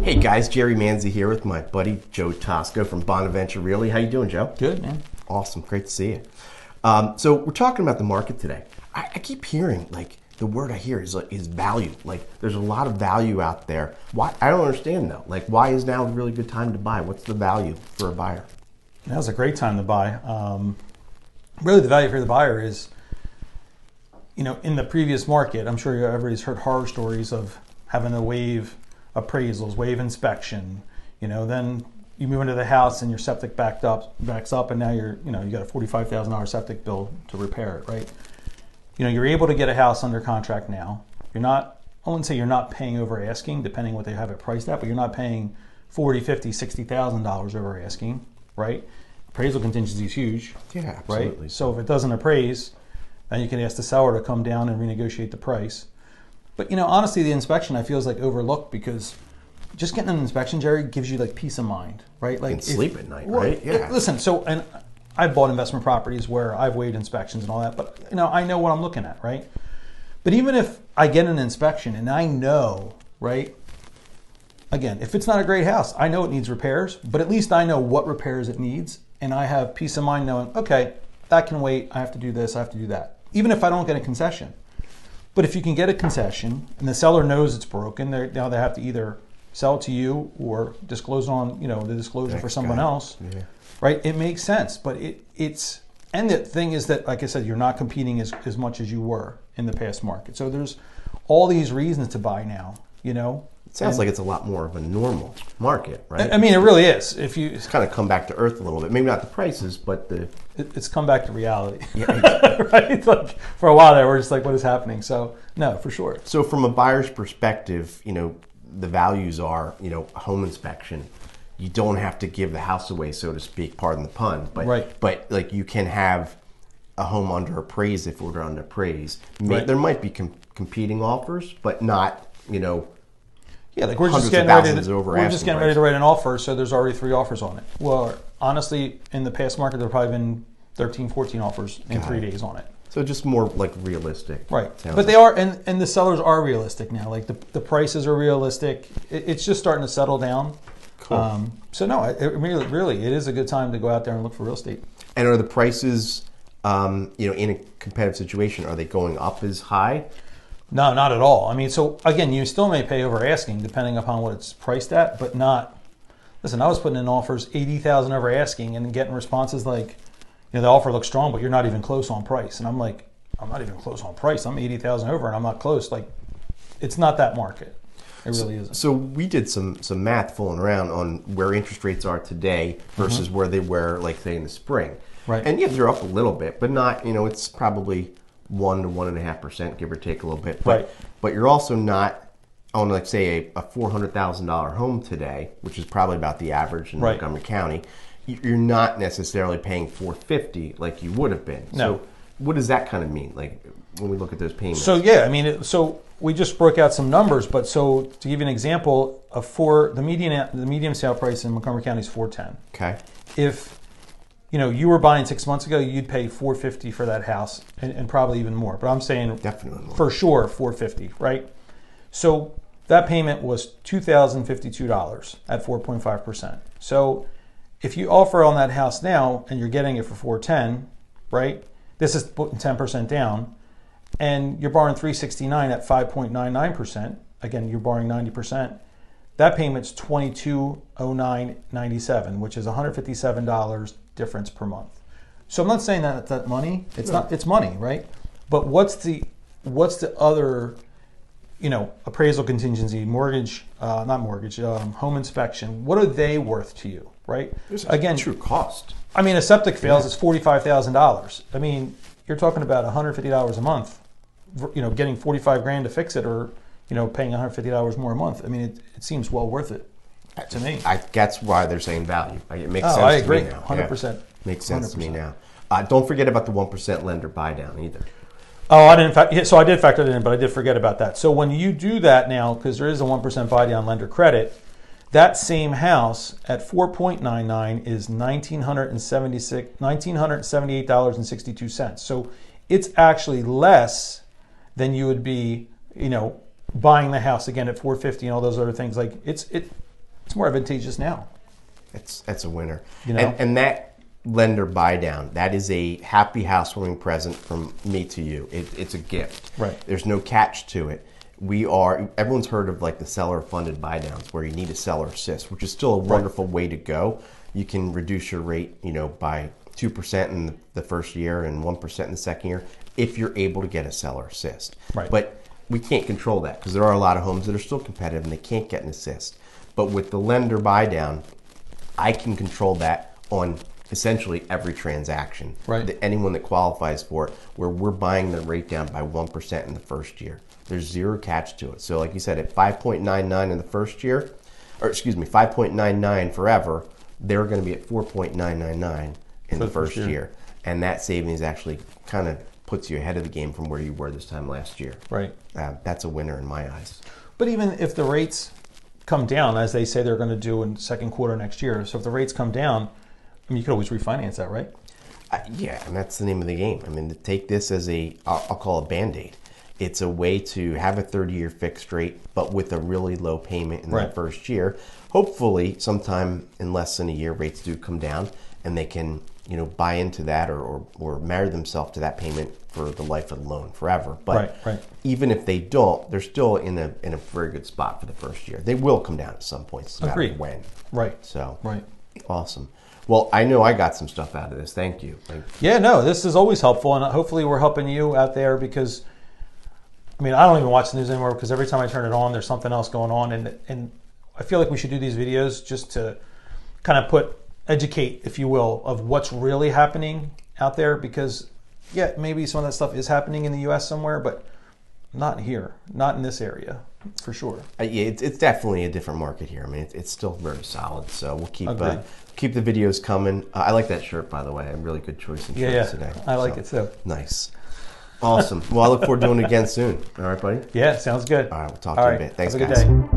Hey guys, Jerry Manzi here with my buddy Joe Tosco from Bonaventure Realty. How you doing, Joe? Good, man. Awesome, great to see you. So we're talking about the market today. I keep hearing, like, the word I hear is value. Like, there's a lot of value out there. Why? I don't understand though. Like, why is now a really good time to buy? What's the value for a buyer? Now's a great time to buy. Really, the value for the buyer is, in the previous market, I'm sure everybody's heard horror stories of having to waive appraisals, waive inspection. Then you move into the house and your septic backs up, and now you got a $45,000 septic bill to repair it, right? You're able to get a house under contract now. I wouldn't say you're not paying over asking, depending what they have it priced at, but you're not paying $40,000, $50,000, $60,000 over asking, right? Appraisal contingency is huge. Yeah, absolutely. Right? So if it doesn't appraise, then you can ask the seller to come down and renegotiate the price. But honestly, the inspection I feel is like overlooked, because just getting an inspection, Jerry, gives you like peace of mind, right? Like, You can sleep at night, right? Yeah. Listen, and I've bought investment properties where I've waived inspections and all that, but I know what I'm looking at, right? But even if I get an inspection and I know, right? Again, if it's not a great house, I know it needs repairs, but at least I know what repairs it needs, and I have peace of mind knowing, okay, that can wait. I have to do this. I have to do that. Even if I don't get a concession. But if you can get a concession and the seller knows it's broken, now they have to either sell it to you or disclose on, the disclosure for someone else, right? It makes sense, but and the thing is that, like I said, you're not competing as much as you were in the past market. So there's all these reasons to buy now, It sounds like it's a lot more of a normal market, right? I mean, it really is. If you It's kind of come back to earth a little bit. Maybe not the prices, but it's come back to reality. Yeah. Right? Like, for a while there, we're just like, what is happening? So no, for sure. So from a buyer's perspective, the values are, a home inspection. You don't have to give the house away, so to speak, pardon the pun. But, right. But like, you can have a home under appraised if we're under appraised. Right. There might be competing offers, but not, Yeah, like we're just getting ready to write an offer, so there's already 3 offers on it. Well, honestly, in the past market, there have probably been 13, 14 offers in 3 days on it. So just more like realistic. Right. But they are, and the sellers are realistic now. Like the prices are realistic. It's just starting to settle down. Cool. So no, it really, it is a good time to go out there and look for real estate. And are the prices, in a competitive situation, are they going up as high? No, not at all. I mean, so again, you still may pay over asking depending upon what it's priced at, but not. Listen, I was putting in offers $80,000 over asking and getting responses like, the offer looks strong, but you're not even close on price. And I'm like, I'm not even close on price. I'm 80,000 over, and I'm not close. Like, it's not that market. It really isn't. So we did some math fooling around on where interest rates are today versus where they were, like, say, in the spring. Right. And yeah, they're up a little bit, but not. It's probably 1 to 1.5%, give or take a little bit. Right. But you're also not on, like, say, a $400,000 home today, which is probably about the average in Montgomery County. You're not necessarily paying $450 like you would have been. No. So what does that kind of mean, like, when we look at those payments? So yeah, I mean, so we just broke out some numbers, but so to give you an example, the median sale price in Montgomery County is $410. Okay. If you were buying 6 months ago, you'd pay $450 for that house, and probably even more. But I'm saying definitely more. For sure $450, right? So that payment was $2,052 at 4.5%. So if you offer on that house now and you're getting it for $410, right? This is putting 10% down, and you're borrowing $369 at 5.99%. Again, you're borrowing 90%. That payment's $2209.97, which is $157 difference per month. So I'm not saying that money. It's not. It's money, right? But what's the other, appraisal contingency, mortgage, not mortgage, home inspection? What are they worth to you, right? Again, true cost. I mean, a septic fails, it's $45,000. I mean, you're talking about $150 a month. Getting $45,000 to fix it, or paying $150 more a month. I mean, it seems well worth it to me. That's why they're saying value. It makes sense. I agree, to me now. 100%. Yeah. Makes sense 100%. to me now. Don't forget about the 1% lender buy down either. Oh, I didn't. So I did factor it in, but I did forget about that. So when you do that now, because there is a 1% buy down lender credit, that same house at 4.99 is $1,978.62. So it's actually less than you would be, buying the house again at $450 and all those other things. Like more advantageous now. That's a winner. You know? And that lender buy down, that is a happy housewarming present from me to you. It's a gift. Right. There's no catch to it. Everyone's heard of like the seller funded buy downs where you need a seller assist, which is still a wonderful way to go. You can reduce your rate, by 2% in the first year and 1% in the second year if you're able to get a seller assist. Right. But we can't control that because there are a lot of homes that are still competitive and they can't get an assist. But with the lender buy down, I can control that on essentially every transaction. Right. Anyone that qualifies for it, where we're buying the rate down by 1% in the first year. There's zero catch to it. So like you said, at 5.99 in the first year, 5.99 forever, they're going to be at 4.999 in the first year. And that savings actually kind of puts you ahead of the game from where you were this time last year. Right. That's a winner in my eyes. But even if the rates come down, as they say they're going to do in second quarter next year, so if the rates come down, you could always refinance that, right? Yeah, and that's the name of the game. To take this as I'll call a Band-Aid. It's a way to have a 30-year fixed rate, but with a really low payment in that first year. Hopefully, sometime in less than a year, rates do come down, and they can, buy into that or marry themselves to that payment for the life of the loan forever. But even if they don't, they're still in a very good spot for the first year. They will come down at some point. It's a matter of when. Right. So right. Awesome. Well, I know I got some stuff out of this. Thank you. Yeah, no, this is always helpful, and hopefully we're helping you out there because, I don't even watch the news anymore because every time I turn it on, there's something else going on, and I feel like we should do these videos just to kind of educate, if you will, of what's really happening out there because, yeah, maybe some of that stuff is happening in the U.S. somewhere, but not here, not in this area, for sure. Yeah, it's definitely a different market here. It's still very solid, so we'll keep the videos coming. I like that shirt, by the way. A really good choice in shirts today. I like it too. Nice. Awesome. Well, I look forward to doing it again soon. All right, buddy? Yeah, sounds good. All right, we'll talk to you in a bit. Thanks, Have a good guys. day.